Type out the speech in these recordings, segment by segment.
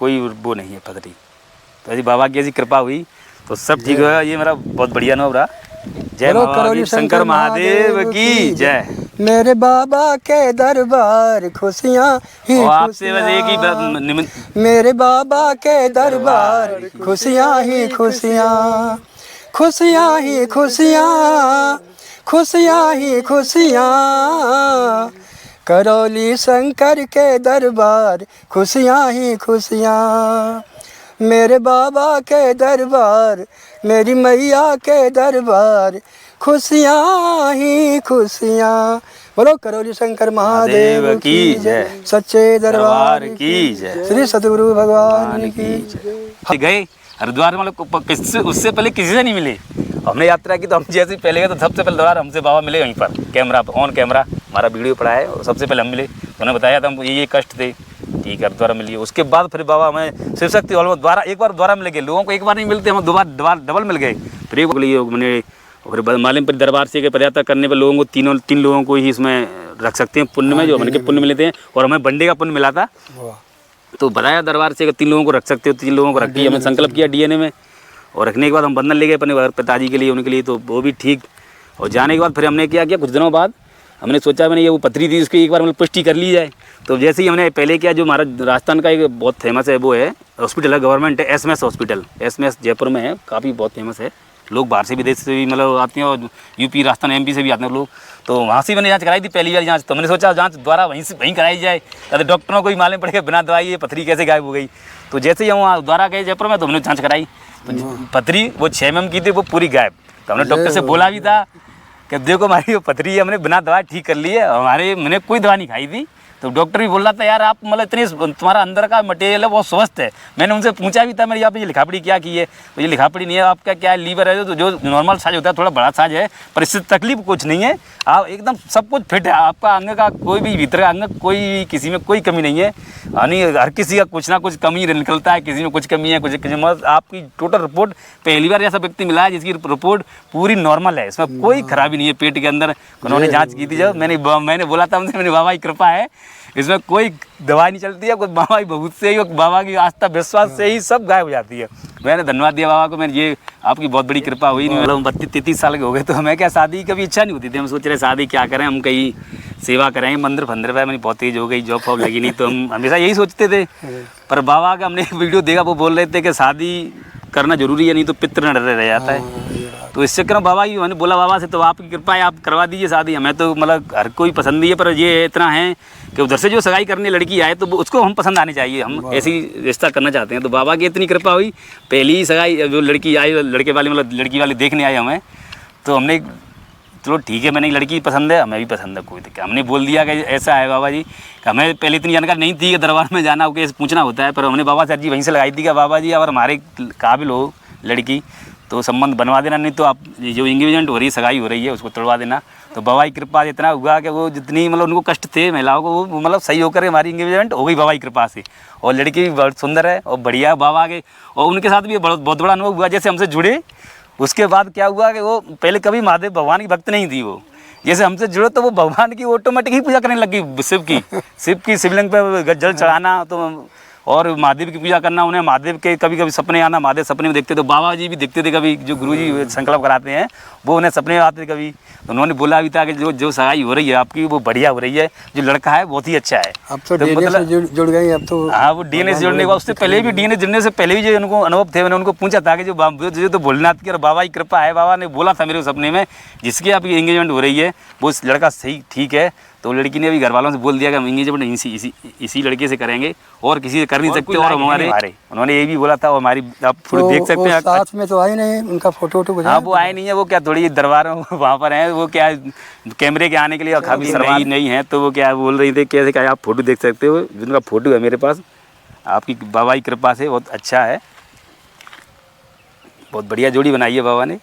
कोई वो नहीं है पथरी। तो ऐसी बाबा की ऐसी कृपा हुई तो सब ठीक हुआ। ये मेरा बहुत बढ़िया अनुभव रहा। जय बाबा शंकर महादेव की जय। मेरे बाबा के दरबार खुशियाँ ही और आपसे बस एक ही मेरे बाबा के दरबार खुशियाँ ही खुशियाँ, खुशियाँ ही खुशियाँ, खुशियाँ ही खुशियाँ, करौली शंकर के दरबार खुशियाँ ही खुशियाँ। मेरे बाबा के दरबार, मेरी मैया के दरबार खुशियाँ ही खुशियाँ। बोलो करौली शंकर महादेव की जय, सच्चे दरबार की जय, श्री सतगुरु भगवान की जय। गए हरिद्वार मतलब उससे पहले किसी से नहीं मिले। हमने यात्रा की तो हम जैसे पहले गए तो सबसे पहले द्वार हमसे बाबा मिले वहीं पर, कैमरा ऑन कैमरा हमारा वीडियो पड़ा है और सबसे पहले हम मिले। उन्होंने बताया था हमको ये कष्ट थे, ठीक है द्वारा मिलिए। उसके बाद फिर बाबा हमें शिव शक्ति हॉल में द्वारा एक बार द्वारा मिल गए। लोगों को एक बार नहीं मिलते, हम डबल मिल गए। फिर एक मैंने फिर मालिमपुर दरबार से पदयात्रा करने पर लोगों को तीन लोगों को ही इसमें रख सकते हैं पुण्य में, जो हमने के पुण्य मिलते हैं। और हमें बंडे का पुण्य मिला था तो बताया दरबार से 3 लोगों को रख सकते हो। 3 लोगों को रख दिया, हमने संकल्प किया डीएनए में। और रखने के बाद हम बंधन ले गए अपने पिताजी के लिए, उनके लिए, तो वो भी ठीक। और जाने के बाद फिर हमने क्या किया, कुछ दिनों बाद हमने सोचा मैंने ये वो पथरी थी उसकी एक बार मतलब पुष्टि कर ली जाए। तो जैसे ही हमने पहले किया, जो हमारा राजस्थान का एक बहुत फेमस है वो है हॉस्पिटल है, गवर्नमेंट है, एसएमएस हॉस्पिटल, एसएमएस जयपुर में है, काफ़ी बहुत फेमस है। लोग बाहर से विदेश से भी मतलब आते हैं और यूपी राजस्थान एमपी से भी आते हैं लोग। तो वहाँ से मैंने जांच कराई थी पहली बार जांच। तो मैंने सोचा जांच द्वारा वहीं कराई जाए, तो डॉक्टरों को ही मालूम पड़ेगा बिना दवाई ये पथरी कैसे गायब हो गई। तो जैसे ही हम वहाँ द्वारा गए जयपुर में तो हमने जाँच कराई तो पथरी वो 6 mm की थी, वो पूरी गायब। तो हमने डॉक्टर से बोला भी था कि देखो हमारी वो पथरी है, हमने बिना दवा ठीक कर ली है, मैंने कोई दवा नहीं खाई थी। तो डॉक्टर भी बोल रहा था यार आप मतलब इतनी तुम्हारा अंदर का मटेरियल है बहुत स्वस्थ है। मैंने उनसे पूछा भी था मेरी यहाँ पे ये लिखापड़ी क्या की है, तो ये लिखापड़ी नहीं है, आपका क्या लीवर है जो नॉर्मल साइज होता है, थोड़ा बड़ा साइज है, पर इससे तकलीफ कुछ नहीं है, आप एकदम सब कुछ फिट है, आपका अंग का कोई भी भीतर का अंग कोई किसी में कोई कमी नहीं है। यानी हर किसी का कुछ ना कुछ कमी निकलता है, किसी में कुछ कमी है, कुछ मतलब आपकी टोटल रिपोर्ट पहली बार ऐसा व्यक्ति मिला है जिसकी रिपोर्ट पूरी नॉर्मल है, इसमें कोई खराबी नहीं है। पेट के अंदर उन्होंने जाँच की थी, जब मैंने बोला था उनसे, मेरी बाबा की कृपा है, इसमें कोई दवाई नहीं चलती है, कोई बाबा की बहुत से ही, बाबा की आस्था विश्वास से ही सब गायब हो जाती है। मैंने धन्यवाद दिया बाबा को, मैंने ये आपकी बहुत बड़ी कृपा हुई। मतलब 32-33 साल के हो गए तो हमें क्या शादी कभी इच्छा नहीं होती थी, हम सोच रहे शादी क्या करें, हम कहीं सेवा करेंगे, मंदिर फंदिर पे। मेरी बहुत तेज हो गई, जॉब फॉब लगी नहीं, तो हम हमेशा यही सोचते थे। पर बाबा का हमने वीडियो देखा, वो बोल रहे थे कि शादी करना जरूरी है, नहीं तो पितृ न रह जाता है। तो इस चक्कर में बाबा की मैंने बोला बाबा से, तो आपकी कृपा है, आप करवा दीजिए शादी। हमें तो मतलब हर कोई पसंद ही है, पर ये इतना है कि उधर से जो सगाई करने लड़की आए तो उसको हम पसंद आनी चाहिए, हम ऐसी रिश्ता करना चाहते हैं। तो बाबा की इतनी कृपा हुई, पहली ही सगाई जो लड़की आई, लड़के वाले मतलब लड़की वाले देखने आए हमें, तो हमने चलो ठीक है, मैंने लड़की पसंद है, हमें भी पसंद है, कोई दिक्कत। हमने बोल दिया कि ऐसा है बाबा जी, हमें पहले इतनी जानकारी नहीं थी कि दरबार में जाना हो, कैसे पूछना होता है, पर हमने बाबा से अर्जी वहीं से लगाई थी कि बाबा जी अगर हमारे काबिल हो लड़की तो संबंध बनवा देना, नहीं तो आप जो इंगेजमेंट हो रही है, सगाई हो रही है, उसको तोड़वा देना। तो बाबा की कृपा इतना हुआ कि वो जितनी मतलब उनको कष्ट थे महिलाओं को, वो मतलब सही होकर हमारी इंगेजमेंट हो गई बाबा की कृपा से। और लड़की भी बहुत सुंदर है और बढ़िया बाबा के। और उनके साथ भी बहुत बड़ा अनुभव हुआ, जैसे हमसे जुड़े उसके बाद क्या हुआ कि वो पहले कभी महादेव भगवान की भक्त नहीं थी, वो जैसे हमसे जुड़े तो वो भगवान की ऑटोमेटिक ही पूजा करने लगी, शिव की शिवलिंग पे जल चढ़ाना, तो और महादेव की पूजा करना। उन्हें महादेव के कभी कभी सपने आना, महादेव सपने में देखते, तो बाबा जी भी देखते थे कभी, जो गुरुजी संकल्प कराते हैं वो उन्हें सपने में आते कभी। तो उन्होंने बोला भी था कि जो सगाई हो रही है आपकी वो बढ़िया हो रही है, जो लड़का है बहुत ही अच्छा है। अब तो डीएनए से जुड़ गई, अब तो हाँ वो डीएनए से जुड़ने के बाद, उससे पहले भी डीएनए जुड़ने से पहले भी जो उनको अनुभव थे, मैंने उनको पूछा था कि जो तो भोलेनाथ की और बाबा की कृपा है, बाबा ने बोला था मेरे सपने में जिसकी आपकी एंगेजमेंट हो रही है वो लड़का सही ठीक है। तो लड़की ने भी घर वालों से बोल दिया कि हम एंगेजमेंट इसी लड़के से करेंगे और किसी से कर नहीं सकते। और हमारे उन्होंने ये भी बोला था, हमारी आप थोड़ी देख सकते हैं, साथ में तो आई नहीं, उनका फोटो हाँ वो आए नहीं है, वो क्या थोड़ी दरबार वहाँ पर हैं, वो क्या कैमरे के आने के लिए काफ़ी शर्माई नहीं है, तो वो क्या बोल रही थी कैसे क्या आप फोटो देख सकते हो, जिनका फोटो है मेरे पास, आपकी बाबा की कृपा से बहुत अच्छा है, बहुत बढ़िया जोड़ी बनाई है बाबा ने।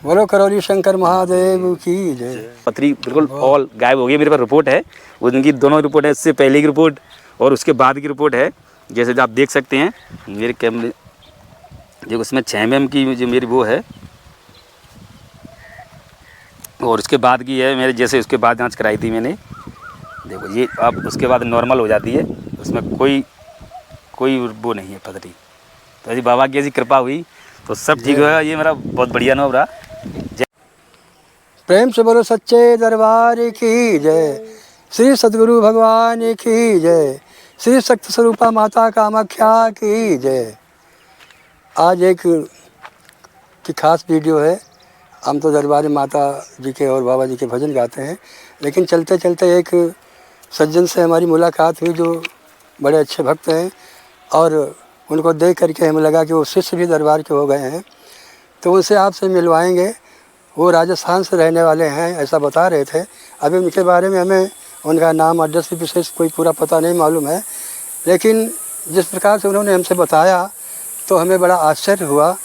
बोलो करौली शंकर महादेव की जय। पथरी बिल्कुल ऑल गायब हो गई, मेरे पास रिपोर्ट है, उनकी दोनों रिपोर्ट है, इससे पहले की रिपोर्ट और उसके बाद की रिपोर्ट है। जैसे आप देख सकते हैं मेरे कैमरे, जो उसमें 6 mm की जो मेरी वो है, और उसके बाद की है मेरे, जैसे उसके बाद जांच कराई थी मैंने, देखो ये अब उसके बाद नॉर्मल हो जाती है, उसमें कोई कोई वो नहीं है पथरी। तो ऐसी बाबा की ऐसी कृपा हुई तो सब ठीक हुआ। ये मेरा बहुत बढ़िया अनुभव रहा। प्रेम से बोलो सच्चे दरबार की जय, श्री सद्गुरु भगवान की जय, श्री शक्ति स्वरूपा माता कामाख्या की जय। आज एक की खास वीडियो है। हम तो दरबार माता जी के और बाबा जी के भजन गाते हैं, लेकिन चलते चलते एक सज्जन से हमारी मुलाकात हुई जो बड़े अच्छे भक्त हैं, और उनको देख करके हमें लगा कि वो शिष्य भी दरबार के हो गए हैं, तो उनसे आपसे मिलवाएंगे। वो राजस्थान से रहने वाले हैं ऐसा बता रहे थे। अभी उनके बारे में हमें उनका नाम एड्रेस भी विशेष कोई पूरा पता नहीं मालूम है, लेकिन जिस प्रकार से उन्होंने हमसे बताया तो हमें बड़ा आश्चर्य हुआ।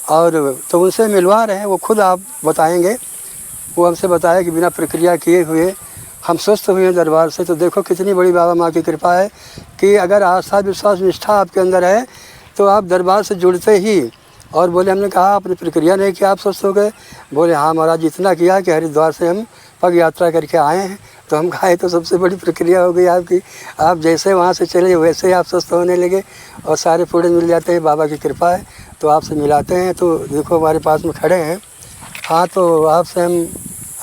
और तो उनसे मिलवा रहे हैं, वो खुद आप बताएंगे। वो हमसे बताया कि बिना प्रक्रिया किए हुए हम स्वस्थ हुए हैं दरबार से। तो देखो कितनी बड़ी बाबा माँ की कृपा है कि अगर आस्था विश्वास निष्ठा आपके अंदर है तो आप दरबार से जुड़ते ही। और बोले, हमने कहा आपने प्रक्रिया नहीं किया आप स्वस्थ हो गए? बोले हाँ महाराज, इतना किया कि हरिद्वार से हम पग यात्रा करके आए हैं। तो हम कहा तो सबसे बड़ी प्रक्रिया हो गई आपकी। आप जैसे वहाँ से चले वैसे ही आप स्वस्थ होने लगे और सारे पुण्य मिल जाते हैं। बाबा की कृपा है। तो आपसे मिलाते हैं। तो देखो हमारे पास में खड़े हैं। हाँ, तो आपसे हम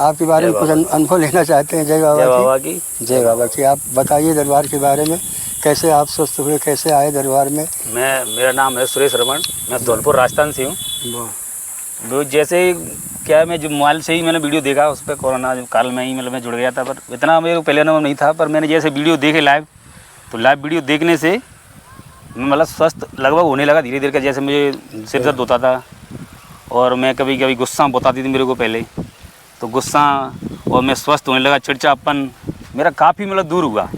आपके बारे में कुछ अनुभव लेना चाहते हैं। जय बाबा की जय बाबा की। आप बताइए दरबार के बारे में, कैसे आप स्वस्थ हुए, कैसे आए दरबार में? मेरा नाम है सुरेश रमन, मैं धौलपुर राजस्थान से हूँ। वो जैसे क्या है, मैं जो मोबाइल से ही मैंने वीडियो देखा उस पर कोरोना काल में ही मतलब मैं जुड़ गया था, पर इतना मेरे को पहले अनुभव नहीं था। पर मैंने जैसे वीडियो देखे लाइव, तो लाइव वीडियो देखने से मतलब स्वस्थ लगभग होने लगा धीरे धीरे। जैसे मुझे सिर दर्द होता था और मैं कभी कभी गुस्सा बताती थी मेरे को पहले, तो गुस्सा और मैं स्वस्थ होने लगा। चिड़चिड़ापन मेरा काफ़ी मतलब दूर हुआ।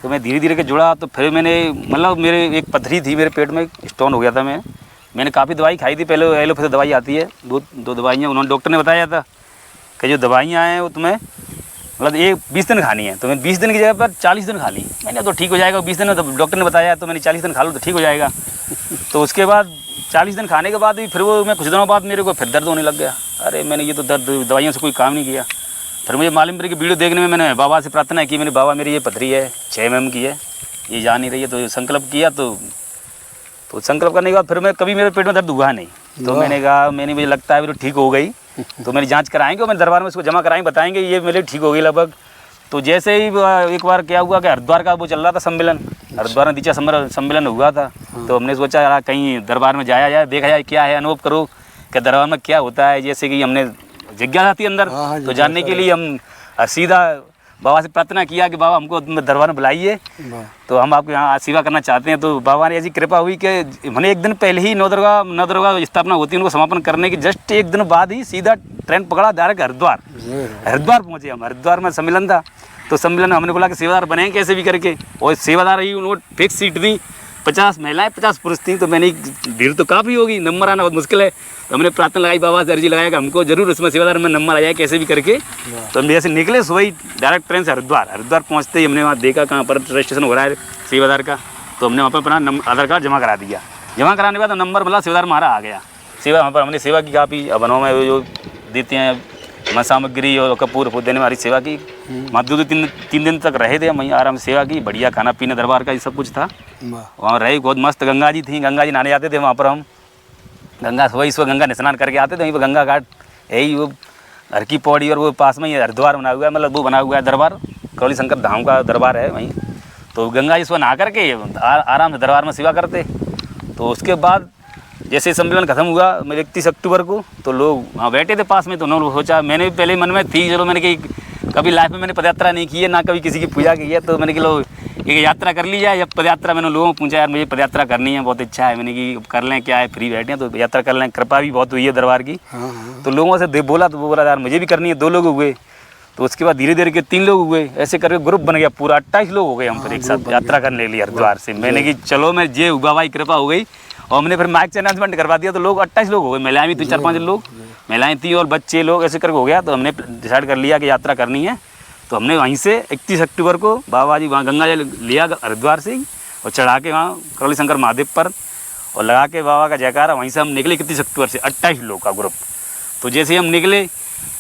तो मैं धीरे धीरे के जुड़ा। तो फिर मैंने मतलब मेरे एक पथरी थी मेरे पेट में, स्टोन हो गया था। मैंने काफ़ी दवाई खाई थी पहले। एलोपैथी दवाई आती है, दो दवाइयाँ उन्होंने डॉक्टर ने बताया था कि जो दवाइयाँ हैं वो तुम्हें मतलब 20 दिन खानी है। तो मैंने 20 दिन की जगह पर 40 दिन खा ली। मैंने तो ठीक हो जाएगा 20 दिन में, तो डॉक्टर ने बताया तो मैंने 40 दिन खा लो तो ठीक हो जाएगा। तो उसके बाद 40 दिन खाने के बाद भी फिर वो मैं कुछ दिनों बाद मेरे को फिर दर्द होने लग गया। अरे मैंने ये तो दर्द दवाइयों से कोई काम नहीं किया। फिर मुझे मालूम पड़ी कि वीडियो देखने में मैंने बाबा से प्रार्थना की। मैंने बाबा मेरी ये पथरी है 6 mm की है, ये जा नहीं रही है। तो संकल्प किया। तो संकल्प करने के बाद फिर मैं कभी मेरे पेट में दर्द हुआ नहीं। तो मैंने कहा मुझे लगता है मेरी ठीक हो गई। तो मेरी जांच कराएंगे और मैं दरबार में उसको जमा कराएंगे, बताएंगे ये मेरे ठीक हो गई लगभग। तो जैसे ही एक बार क्या हुआ कि हरिद्वार का वो चल रहा था सम्मेलन, हरिद्वार में दीक्षा सम्मेलन हुआ था। तो हमने सोचा यार कहीं दरबार में जाया जाए, देखा जाए क्या है, अनुभव करो कि दरबार में क्या होता है। जैसे कि हमने जिज्ञासा थी अंदर, तो जानने के लिए हम सीधा बाबा से प्रार्थना किया कि बाबा हमको दरबार में बुलाइए, तो हम आपके यहाँ सेवा करना चाहते हैं। तो बाबा ने ऐसी कृपा हुई कि हमने एक दिन पहले ही नवदुर्गा स्थापना होती है उनको समापन करने की जस्ट एक दिन बाद ही सीधा ट्रेन पकड़ा डायरेक्ट हरिद्वार पहुँचे हम। हरिद्वार में सम्मेलन था। तो सम्मेलन में हमने बोला कि सेवादार बने कैसे भी करके, और सेवादार ही उन्होंने फिक्स सीट दी। 50 महिलाएं 50 पुरुष थी। तो मैंने भीड़ तो काफ़ी होगी, नंबर आना बहुत मुश्किल है। तो हमने प्रार्थना लगाई, बाबा से अर्जी लगाया कि हमको जरूर उसमें सेवादार में नंबर आ जाए कैसे भी करके। तो हम जैसे निकले सुबह डायरेक्ट ट्रेन से हरिद्वार पहुँचते ही हमने वहाँ देखा कहाँ पर रजिस्ट्रेशन हो रहा है सेवादार का। तो हमने वहाँ पर अपना आधार कार्ड जमा करा दिया। जमा कराने के बाद नंबर मतलब सेवादार हमारा आ गया। सेवा वहाँ पर हमने सेवा की काफ़ी बनों में जो देते हैं मैं सामग्री और कपूर देने में हमारी सेवा की। वहाँ 2-3 दिन तक रहे थे हम, वहीं आराम से सेवा की। बढ़िया खाना पीना दरबार का ये सब कुछ था। वहाँ रहे बहुत मस्त। गंगा जी थी, गंगा जी नहाने जाते थे वहाँ पर हम। गंगा सुबह गंगा स्नान करके आते थे। वहीं पर गंगा घाट यही वो हर की पौड़ी और वो पास में ही हरिद्वार बना हुआ है, मतलब वो बना हुआ है दरबार, करौली शंकर धाम का दरबार है वहीं। तो गंगा जी सुबह नहा करके आराम से दरबार में सेवा करते। तो उसके बाद जैसे सम्मेलन खत्म हुआ 31 अक्टूबर को, तो लोग वहाँ बैठे थे पास में। तो उन्होंने सोचा, मैंने भी पहले मन में थी चलो, मैंने कि कभी लाइफ में मैंने पदयात्रा नहीं की है, ना कभी किसी की पूजा की है। तो मैंने कि लो एक यात्रा कर ली जाए। जब पदयात्रा मैंने लोगों को पूछा यार मुझे पदयात्रा करनी है, बहुत इच्छा है। मैंने कि कर लें, क्या है फ्री बैठे हैं तो यात्रा कर लें। कृपा भी बहुत हुई है दरबार की। तो लोगों से बोला तो वो बोला यार मुझे भी करनी है। 2 लोग हुए। तो उसके बाद धीरे धीरे के 3 लोग हुए। ऐसे करके ग्रुप बन गया पूरा 28 लोग हो गए हम फिर एक साथ यात्रा करने के लिए हरिद्वार से। मैंने कि चलो मैं जे हुआ भाई कृपा हो गई। और हमने फिर माइक से अनाउंसमेंट करवा दिया। तो लोग 28 लोग हो गए। महिलाएं भी थी 4-5 लोग, महिलाएं थी और बच्चे लोग, ऐसे करके हो गया। तो हमने डिसाइड कर लिया कि यात्रा करनी है। तो हमने वहीं से 31 अक्टूबर को बाबा जी वहाँ गंगा जल लिया हरिद्वार से ही, और चढ़ा के वहाँ करौली शंकर महादेव पर और लगा के बाबा का जयकारा। वहीं से हम निकले 31 अक्टूबर से 28 लोग का ग्रुप। तो जैसे ही हम निकले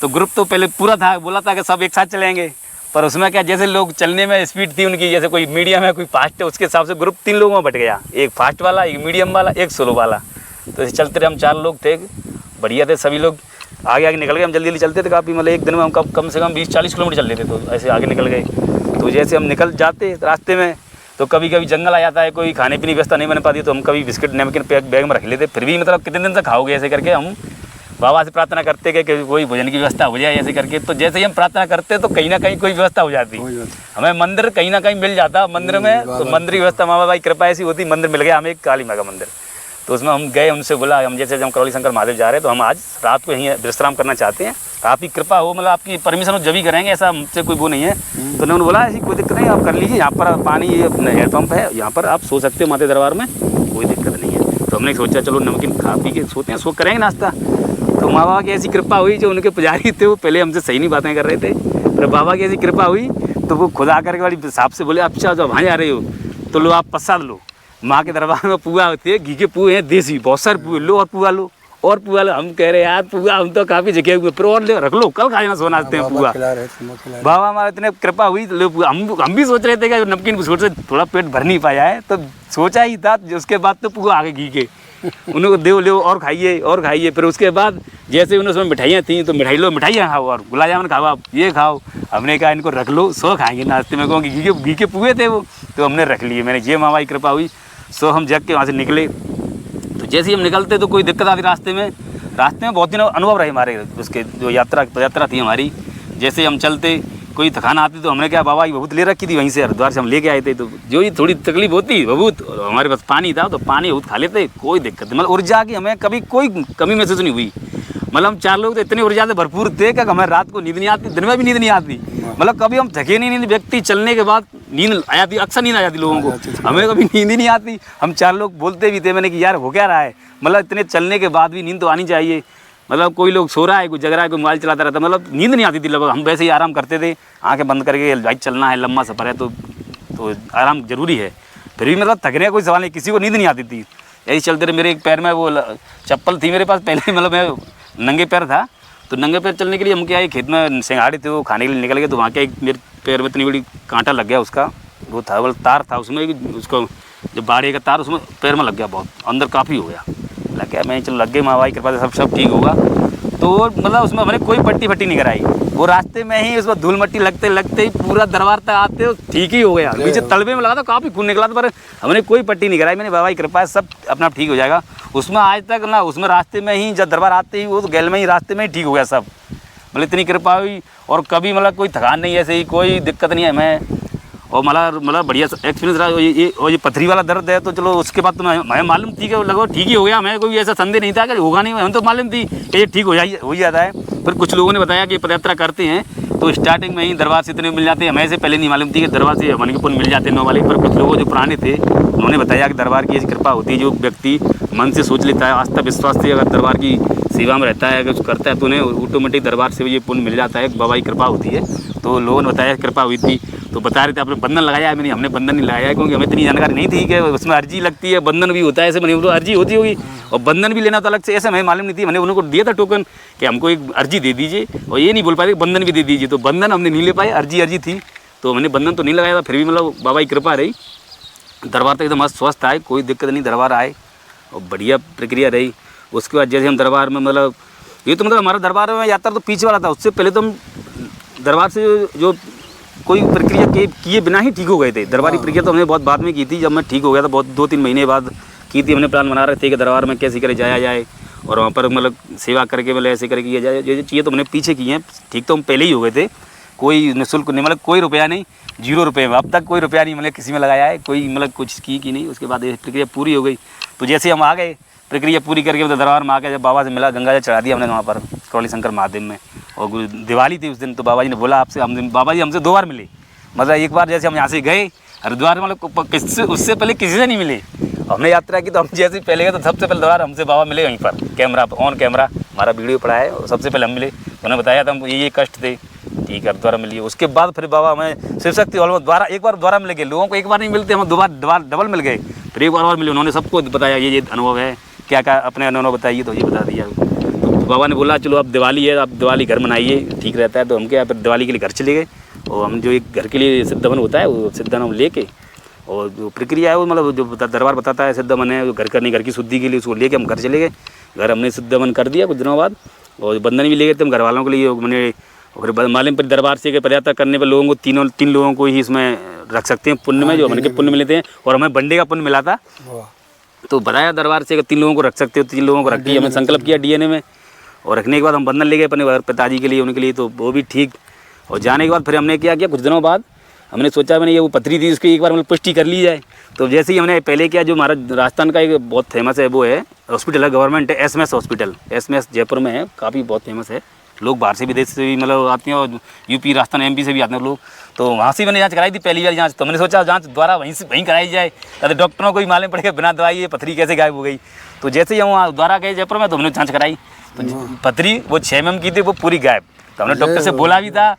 तो ग्रुप तो पहले पूरा था, बोला था कि सब एक साथ चलेंगे। पर उसमें क्या जैसे लोग चलने में स्पीड थी उनकी, जैसे कोई मीडियम है कोई फास्ट है, उसके हिसाब से ग्रुप 3 लोगों में बट गया, एक फास्ट वाला, एक मीडियम वाला, एक स्लो वाला। तो ऐसे चलते रहे, हम 4 लोग थे, बढ़िया थे सभी लोग। आगे आगे निकल गए, हम जल्दी जल्दी चलते थे काफ़ी, मतलब एक दिन में हम कम से कम 20-40 किलोमीटर चल लेते, तो ऐसे आगे निकल गए। तो जैसे हम निकल जाते रास्ते में तो कभी कभी जंगल आ जाता है, कोई खाने पीने की व्यवस्था नहीं बन पाती, तो हम कभी बिस्किट नमकीन बैग में रख लेते। फिर भी मतलब कितने दिन तक खाओगे ऐसे करके हम बाबा से प्रार्थना करते कि कोई भोजन की व्यवस्था हो जाए ऐसे करके। तो जैसे ही हम प्रार्थना करते तो कहीं ना कहीं कोई व्यवस्था हो जाती, हमें मंदिर कहीं ना कहीं मिल जाता मंदिर में। तो मंदिर की व्यवस्था माँ बाबा की कृपा ऐसी होती, मंदिर मिल गया हमें, एक काली माँ का मंदिर। तो उसमें हम गए, उनसे बोला हम जैसे हम करौली शंकर महादेव जा रहे हैं तो हम आज रात को यहीं विश्राम करना चाहते हैं, आपकी कृपा हो, मतलब आपकी परमिशन हो जब भी करेंगे, ऐसा हमसे कोई वो नहीं है। तो उन्होंने बोला ऐसी कोई दिक्कत नहीं, आप कर लीजिए, यहाँ पर पानी हैंडपम्प है, यहाँ पर आप सो सकते हो माते दरबार में, कोई दिक्कत नहीं है। तो हमने सोचा चलो नमकीन खा पी के सोते हैं, सो करेंगे नाश्ता। तो माँ बाबा की ऐसी कृपा हुई, जो उनके पुजारी थे वो पहले हमसे सही नहीं बातें कर रहे थे, पर बाबा की ऐसी कृपा हुई तो वो खुद आकर के बड़ी साहब से बोले अच्छा जब वहाँ जा रहे हो तो लो आप प्रसाद लो, माँ के दरबार में पुआ होती है, घी के पुए हैं देसी, बहुत सारे पुए लो, और पुआ लो और पुआ लो। हम कह रहे यार पुआ हम तो काफ़ी जगह हुए, पर और ले रख लो, कल खाना सोना आते हैं पुआ। बाबा हमारे इतने कृपा हुई तो हम भी सोच रहे थे कि नमकीन सोच रहे थोड़ा पेट भर नहीं पाया है, तो सोचा ही था। उसके बाद तो पुआ आगे घी के उनको दे लो और खाइए और खाइए। फिर उसके बाद जैसे उन्हें उसमें मिठाइयाँ थी तो मिठाइयाँ खाओ और गुलाब जामुन खाओ, आप ये खाओ। हमने कहा इनको रख लो, सो खाएंगे नाश्ते में, क्योंकि घी के पुए थे वो, तो हमने रख लिए। मैंने ये माँ की कृपा हुई, सो हम जग के वहाँ से निकले। तो जैसे ही हम निकलते तो कोई दिक्कत आती रास्ते में बहुत दिन अनुभव रहे हमारे उसके, जो यात्रा थी हमारी। जैसे हम चलते कोई थकान आती तो हमने क्या बाबा की बहुत ले रखी थी, वहीं से हरिद्वार से हम लेके आए थे। तो जो ही थोड़ी तकलीफ होती बहुत, हमारे पास पानी था तो पानी बहुत खा लेते, कोई दिक्कत नहीं, मतलब ऊर्जा की हमें कभी कोई कमी महसूस नहीं हुई। मतलब हम 4 लोग तो इतनी ऊर्जा से भरपूर थे कि हमें रात को नींद नहीं आती, दिन में भी नींद नहीं आती, मतलब कभी हम थके नहीं। व्यक्ति चलने के बाद नींद आ जाती, अक्सर नींद आ जाती लोगों को, हमें कभी नींद ही नहीं आती। हम 4 लोग बोलते भी थे, मैंने कि यार हो क्या रहा है, मतलब इतने चलने के बाद भी नींद तो आनी चाहिए। मतलब कोई लोग सो रहा है, कोई जग रहा है, कोई मोबाइल चलाता रहता, मतलब नींद नहीं आती थी लगभग। हम वैसे ही आराम करते थे, आंखें बंद करके, भाई चलना है, लंबा सफ़र है तो आराम जरूरी है। फिर भी मतलब थकने का कोई सवाल नहीं, किसी को नींद नहीं आती थी। ऐसे चलते रहे। मेरे एक पैर में वो चप्पल थी मेरे पास पहले, मतलब मैं नंगे पैर था, तो नंगे पैर चलने के लिए हम क्या है, खेत में सिंघाड़े थे वो खाने के लिए निकल गए, तो वहाँ क्या मेरे पैर में इतनी बड़ी कांटा लग गया, उसका वो था वो तार था उसमें, उसको जो बाड़े का तार उसमें पैर में लग गया, बहुत अंदर काफ़ी हो गया, लग गया। मैं चलो लग गई, माँ बाई कृपा से सब ठीक होगा। तो मतलब उसमें हमने कोई पट्टी फट्टी नहीं कराई, वो रास्ते में ही उसमें धूल मट्टी लगते लगते ही पूरा दरबार तक आते ठीक ही हो गया। नीचे तलबे में लगा था, काफ़ी खून निकला था, पर हमने कोई पट्टी नहीं कराई। मैंने बाबा की कृपा है सब अपना ठीक हो जाएगा। उसमें आज तक ना, उसमें रास्ते में ही जब दरबार आते ही वो तो गैल में ही रास्ते में ही ठीक हो गया सब, मतलब इतनी कृपा हुई। और कभी मतलब कोई थकान नहीं, ऐसे ही कोई दिक्कत नहीं है हमें। और मतलब बढ़िया एक्सपीरियंस रहा। ये पथरी वाला दर्द है तो चलो उसके बाद तो हमें मालूम थी कि लगभग ठीक ही हो गया, हमें कोई ऐसा संदेह नहीं था कि होगा नहीं, हमें तो मालूम थी कि ये ठीक हो ही जाता है। फिर कुछ लोगों ने बताया कि पदयात्रा करते हैं तो स्टार्टिंग में ही दरबार से इतने मिल जाते हैं, हमें से पहले नहीं मालूम थी कि दरबार से हमारे पुण्य मिल जाते हैं 9 वाले। पर कुछ लोगों जो पुराने थे उन्होंने बताया कि दरबार की ऐसी कृपा होती है, जो व्यक्ति मन से सोच लेता है, आस्था विश्वास से अगर दरबार की सेवा में रहता है, अगर कुछ करता है तो उन्हें ऑटोमेटिक दरबार से ये पुण्य मिल जाता है, बाबा की कृपा होती है। तो लोगों ने बताया कृपा हुई थी, तो बता रहे थे आपने बंधन लगाया है। हमने बंधन नहीं लगाया है, क्योंकि हमें इतनी जानकारी नहीं थी कि उसमें अर्जी लगती है, बंधन भी होता है। ऐसे मैंने तो अर्जी होती होगी और बंधन भी लेना होता अलग से, ऐसे हमें मालूम नहीं थी। मैंने उनको दिया था टोकन कि हमको एक अर्जी दे दीजिए, और ये नहीं बोल पाए बंधन भी दे दीजिए, तो बंधन हमने नहीं ले पाए, अर्जी थी तो हमने बंधन तो नहीं लगाया था। फिर भी मतलब बाबा की कृपा रही, दरबार तक एकदम मस्त स्वस्थ आए, कोई दिक्कत नहीं, दरबार आए और बढ़िया प्रक्रिया रही। उसके बाद जैसे हम दरबार में मतलब ये तो मतलब हमारा दरबार में यात्रा तो पीछे वाला था, उससे पहले तो हम दरबार से जो कोई प्रक्रिया किए बिना ही ठीक हो गए थे। दरबारी प्रक्रिया तो हमने बहुत बाद में की थी, जब मैं ठीक हो गया था बहुत 2-3 महीने बाद की थी। हमने प्लान बना रहे थे कि दरबार में कैसे करे जाया जाए और वहाँ पर मतलब सेवा करके मतलब ऐसे करके किया जाए, जो चीज़ें तो हमने पीछे की हैं। ठीक तो हम पहले ही हो गए थे, कोई निःशुल्क नहीं, मतलब कोई रुपया नहीं, 0 रुपये में अब तक कोई रुपया नहीं मतलब किसी में लगाया है, कोई मतलब कुछ की नहीं। उसके बाद ये प्रक्रिया पूरी हो गई, तो जैसे हम आ गए प्रक्रिया पूरी करके मतलब दरबार में आके जब बाबा से मिला, गंगा जल चढ़ा दिया हमने वहाँ पर करौली शंकर महादेव में। और दिवाली थी उस दिन, तो बाबा जी ने बोला आपसे, बाबा जी हमसे 2 बार मिले। मतलब एक बार जैसे हम यहाँ से गए हरिद्वार, मतलब उससे पहले किसी से नहीं मिले। हमने यात्रा की तो हम जैसे पहले गए तो सबसे पहले दरबार हमसे बाबा मिले वहीं पर, कैमरा ऑन कैमरा हमारा वीडियो पड़ा है, और सबसे पहले हम मिले। उन्होंने बताया था हम ये कष्ट थे, ठीक है दोबारा मिलिए। उसके बाद फिर बाबा हमें शिव शक्ति हॉल में एक बार दोबारा मिल गए। लोगों को एक बार नहीं मिलते, हम डबल मिल गए, फिर एक बार और मिले। उन्होंने सबको बताया ये अनुभव है, क्या क्या अपने अनुभव बताइए, तो ये बता दिया। तो बाबा ने बोला चलो अब दिवाली है, आप दिवाली घर मनाइए, ठीक रहता है। तो हम क्या फिर दिवाली के लिए घर चले गए। और हम जो एक घर के लिए सिद्धमन होता है वो सिद्धमन हम लेके और जो प्रक्रिया है वो मतलब जो दरबार बताता है सिद्धमन है घर करनी, घर की शुद्धि के लिए उसको लेके हम घर चले गए। घर हमने सिद्धमन कर दिया कुछ दिनों बाद और बंधन भी ले गए थे हम घर वालों के लिए। मैंने और मालूम पर दरबार से पदयात्रा करने पर लोगों को तीन लोगों को ही इसमें रख सकते हैं पुण्य में, जो हमने के पुण्य मिलते हैं और हमें बंडे का पुण्य मिला था। तो बताया दरबार से 3 लोगों को रख सकते हो, 3 लोगों को रख दिया। हमने संकल्प किया डीएनए में और रखने के बाद हम बंधन ले गए अपने पिताजी के लिए उनके लिए, तो वो भी ठीक। और जाने के बाद फिर हमने क्या किया, कुछ दिनों बाद हमने सोचा मैंने ये वो पथरी थी उसकी एक बार मतलब पुष्टि कर ली जाए। तो जैसे ही हमने पहले किया, जो हमारा राजस्थान का एक बहुत फेमस है वो है हॉस्पिटल है गवर्नमेंट है एसएमएस हॉस्पिटल, एसएमएस जयपुर में है, काफ़ी बहुत फेमस है। लोग बाहर से विदेश से भी मतलब आते हैं और यूपी राजस्थान एमपी से भी आते हैं लोग। तो वहाँ से मैंने जांच कराई थी पहली बार जांच, तो मैंने सोचा जांच द्वारा वहीं कराई जाए, तो डॉक्टरों को भी मालूम पड़ेगा बिना दवाई ये पथरी कैसे गायब हो गई। तो जैसे ही हम वहाँ द्वारा गए जयपुर में तो हमने जाँच कराई, तो पथरी वो 6 mm की थी वो पूरी गायब। तो हमने डॉक्टर से बोला भी था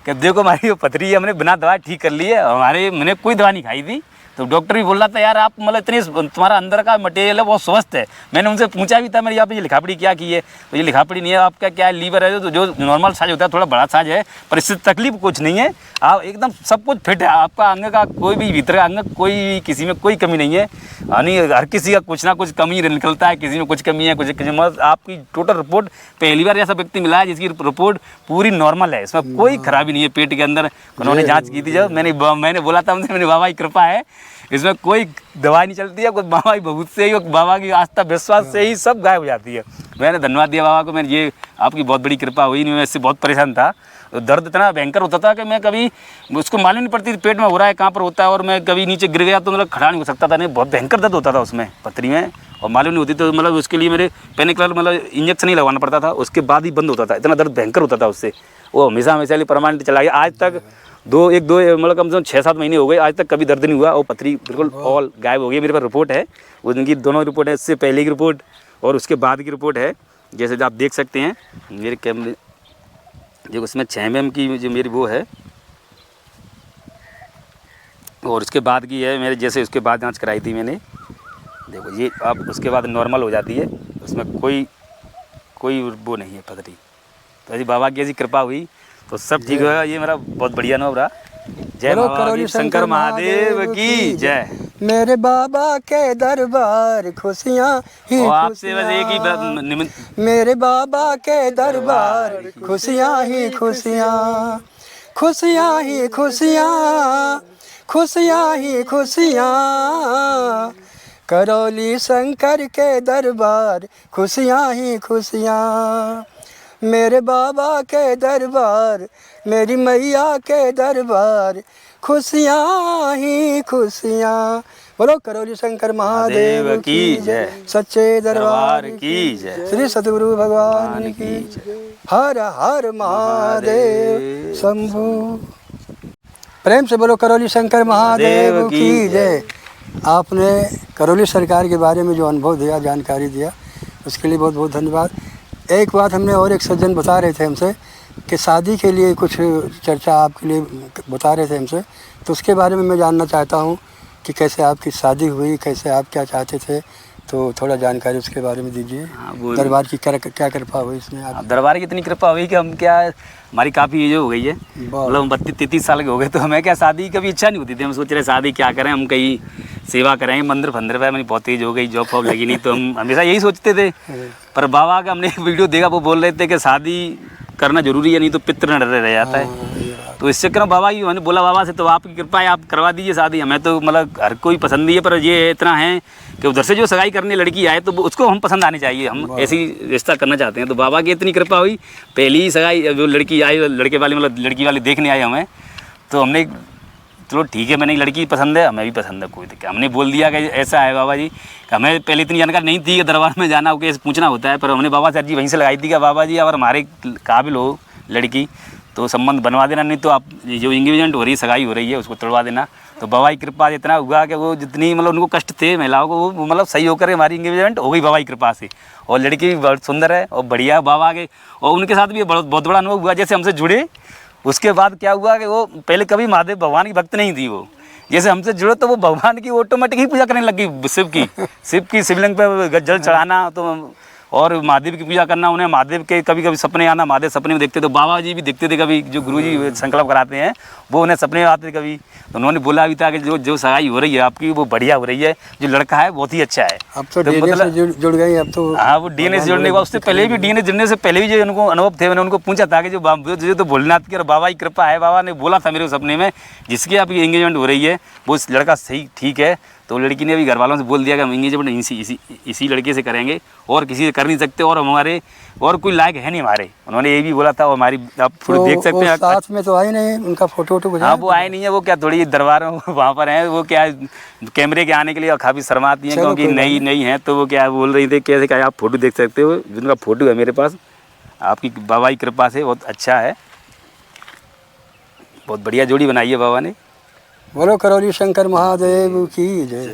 कि देखो हमारी वो पथरी हमने बिना दवा ठीक कर ली है, मैंने कोई दवा नहीं खाई थी। तो डॉक्टर भी बोल रहा था यार आप मतलब इतनी तुम्हारा अंदर का मटेरियल है बहुत स्वस्थ है। मैंने उनसे पूछा भी था मेरे यहाँ पे ये लिखापड़ी क्या की है, तो ये लिखापड़ी नहीं है, आपका क्या है लीवर है जो नॉर्मल साइज होता है थोड़ा बड़ा साइज है, पर इससे तकलीफ कुछ नहीं है, आप एकदम सब कुछ फिट है, आपका अंग का कोई भी भीतर का अंग कोई किसी में कोई कमी नहीं है। यानी हर किसी का कुछ ना कुछ कमी निकलता है, किसी में कुछ कमी है कुछ मतलब आपकी टोटल रिपोर्ट पहली बार ऐसा व्यक्ति मिला है जिसकी रिपोर्ट पूरी नॉर्मल है, इसमें कोई खराबी नहीं है पेट के अंदर। उन्होंने जाँच की थी जब मैंने बोला था उनसे, मैंने बाबा की कृपा है इसमें कोई दवाई नहीं चलती है, कोई बाबा की बहुत से ही बाबा की आस्था विश्वास से ही सब गायब हो जाती है। मैंने धन्यवाद दिया बाबा को, मैंने ये आपकी बहुत बड़ी कृपा हुई। मैं इससे बहुत परेशान था, तो दर्द इतना भयंकर होता था कि मैं कभी उसको मालूम नहीं पड़ती पेट में हो रहा है कहाँ पर होता है, और मैं कभी नीचे गिर गया तो मतलब खड़ा नहीं हो सकता था, नहीं बहुत भयंकर दर्द होता था उसमें पथरी में, और मालूम नहीं होती तो मतलब उसके लिए मेरे पेनिकलर मतलब इंजेक्शन ही लगवाना पड़ता था, उसके बाद ही बंद होता था, इतना दर्द भयंकर होता था उससे। वो हमेशा लिए परमानेंट चला गया। आज तक दो मतलब कम से कम 6-7 महीने हो गए, आज तक कभी दर्द नहीं हुआ, और पथरी बिल्कुल ऑल गायब हो गई। मेरे पास रिपोर्ट है, उनकी दोनों रिपोर्ट है, इससे पहले की रिपोर्ट और उसके बाद की रिपोर्ट है, जैसे आप देख सकते हैं मेरे कैमरे जो उसमें 6 mm की जो मेरी वो है, और उसके बाद की है मेरे, जैसे उसके बाद जांच कराई थी मैंने, देखो ये अब उसके बाद नॉर्मल हो जाती है, उसमें कोई वो नहीं है पथरी। तो यदि बाबा की ऐसी कृपा हुई तो सब ठीक होगा। ये मेरा बहुत बढ़िया अनुभव रहा। जय बाबा शंकर महादेव की जय। मेरे बाबा के दरबार खुशियाँ ही आपसे बस एक ही मेरे बाबा के दरबार खुशियाँ ही खुशियाँ, खुशियाँ ही खुशियाँ, खुशियाँ ही खुशियाँ, करौली शंकर के दरबार खुशियाँ ही खुशियाँ, मेरे बाबा के दरबार मेरी मैया के दरबार खुशियाँ ही खुशियाँ। बोलो करौली शंकर महादेव की जय, सच्चे दरबार की जय, श्री सतगुरु भगवान की जय, हर हर महादेव शंभु। प्रेम से बोलो करौली शंकर महादेव की जय। आपने करौली सरकार के बारे में जो अनुभव दिया, जानकारी दिया, उसके लिए बहुत बहुत धन्यवाद। एक बात हमने और एक सज्जन बता रहे थे हमसे कि शादी के लिए कुछ चर्चा आपके लिए बता रहे थे हमसे, तो उसके बारे में मैं जानना चाहता हूँ कि कैसे आपकी शादी हुई, कैसे आप क्या चाहते थे, तो थोड़ा जानकारी उसके बारे में दीजिए। दरबार की क्या कृपा हुई इसमें? आप दरबार की इतनी कृपा हुई कि हम क्या, हमारी काफ़ी एज हो गई है, मतलब 32-33 साल के हो गए, तो हमें क्या शादी की कभी इच्छा नहीं होती थी। हम सोच रहे शादी क्या करें, हम कहीं सेवा करें मंदिर फंदिर पे, हमारी बहुत एज हो गई, जॉब फॉब लगी नहीं, तो हम हमेशा यही सोचते थे। पर बाबा का हमने एक वीडियो देखा, वो बोल रहे थे कि शादी करना जरूरी है, नहीं तो पितृ न रह जाता है। तो इससे करो बाबा की, मैंने बोला बाबा से तो आपकी कृपा है, आप करवा दीजिए शादी। हमें तो मतलब हर कोई पसंद ही है, पर ये इतना है कि उधर से जो सगाई करने लड़की आए तो उसको हम पसंद आनी चाहिए, हम ऐसी रिश्ता करना चाहते हैं। तो बाबा की इतनी कृपा हुई, पहली ही सगाई जो लड़की आई, लड़के वाले मतलब लड़की वाले देखने आए हमें, तो हमने चलो ठीक है, मैंने लड़की पसंद है, हमें भी पसंद है, कोई दिक्कत। हमने बोल दिया कि ऐसा है बाबा जी, कि हमें पहले इतनी जानकारी नहीं थी कि दरबार में जाना हो कैसे पूछना होता है, पर हमने बाबा से अर्जी वहीं से लगाई थी कि बाबा जी अगर हमारे काबिल हो लड़की तो संबंध बनवा देना, नहीं तो आप जो इंगेजमेंट हो रही है, सगाई हो रही है, उसको तोड़वा देना। तो बाबा की कृपा इतना हुआ कि वो जितनी मतलब उनको कष्ट थे महिलाओं को, वो मतलब सही होकर हमारी इंगेजमेंट हो गई बाबा की कृपा से। और लड़की भी बहुत सुंदर है और बढ़िया बाबा के, और उनके साथ भी बहुत बड़ा अनुभव हुआ। जैसे हमसे जुड़े उसके बाद क्या हुआ कि वो पहले कभी महादेव भगवान की भक्त नहीं थी, वो जैसे हमसे जुड़े तो वो भगवान की ऑटोमेटिक ही पूजा करने लगी, शिव की शिवलिंग पे जल चढ़ाना, तो और महादेव की पूजा करना, उन्हें महादेव के कभी कभी सपने आना, महादेव सपने में देखते, तो बाबा जी भी दिखते थे कभी, जो गुरुजी संकल्प कराते हैं वो उन्हें सपने में आते थे कभी। तो उन्होंने बोला भी था कि जो सगाई हो रही है आपकी वो बढ़िया हो रही है, जो लड़का है बहुत ही अच्छा है। अब तो डीएनए से जुड़ गई अब तो। हाँ, वो डीएनए से जुड़ने के बाद, उससे पहले भी डीएनए जुड़ने से पहले भी जो उनको अनुभव थे, मैंने उनको पूछा था कि जो तो भोलेनाथ की और बाबा की कृपा है, बाबा ने बोला था मेरे को सपने में जिसकी आपकी एंगेजमेंट हो रही है वो लड़का सही ठीक है। तो लड़की ने भी घर वालों से बोल दिया कि हम एंगेजमेंट इसी लड़के से करेंगे और किसी से कर नहीं सकते, और हमारे और कोई लायक है नहीं हमारे, उन्होंने ये भी बोला था। और हमारी आप फोटो देख सकते हैं, साथ में तो आई नहीं उनका फोटो वोटो। हाँ, वो आए नहीं है, वो क्या थोड़ी दरबार वहाँ पर हैं, वो क्या कैमरे के आने के लिए काफ़ी शर्माती हैं क्योंकि नई हैं। तो वो क्या बोल रही थी, कैसे क्या आप फोटो देख सकते हो, जिनका फोटो है मेरे पास, आपकी बाबा की कृपा से बहुत अच्छा है, बहुत बढ़िया जोड़ी बनाई है बाबा ने। बोलो करौली शंकर महादेव की जय।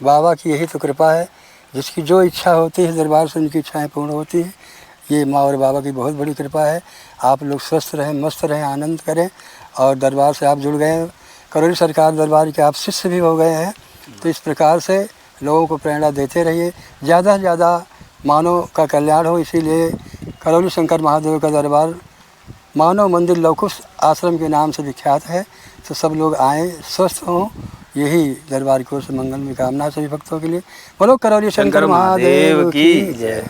बाबा की यही तो कृपा है, जिसकी जो इच्छा होती है दरबार से उनकी इच्छाएं पूर्ण होती हैं। ये माँ और बाबा की बहुत बड़ी कृपा है। आप लोग स्वस्थ रहें, मस्त रहें, आनंद करें। और दरबार से आप जुड़ गए, करौली सरकार दरबार के आप शिष्य भी हो गए हैं, तो इस प्रकार से लोगों को प्रेरणा देते रहिए। ज़्यादा से ज़्यादा मानव का कल्याण हो, इसीलिए करौली शंकर महादेव का दरबार मानव मंदिर लवकुश आश्रम के नाम से विख्यात है। तो सब लोग आएँ, स्वस्थ हों, यही दरबार की ओर से मंगल में कामना सभी भक्तों के लिए। बोलो करौली शंकर महादेव की जय।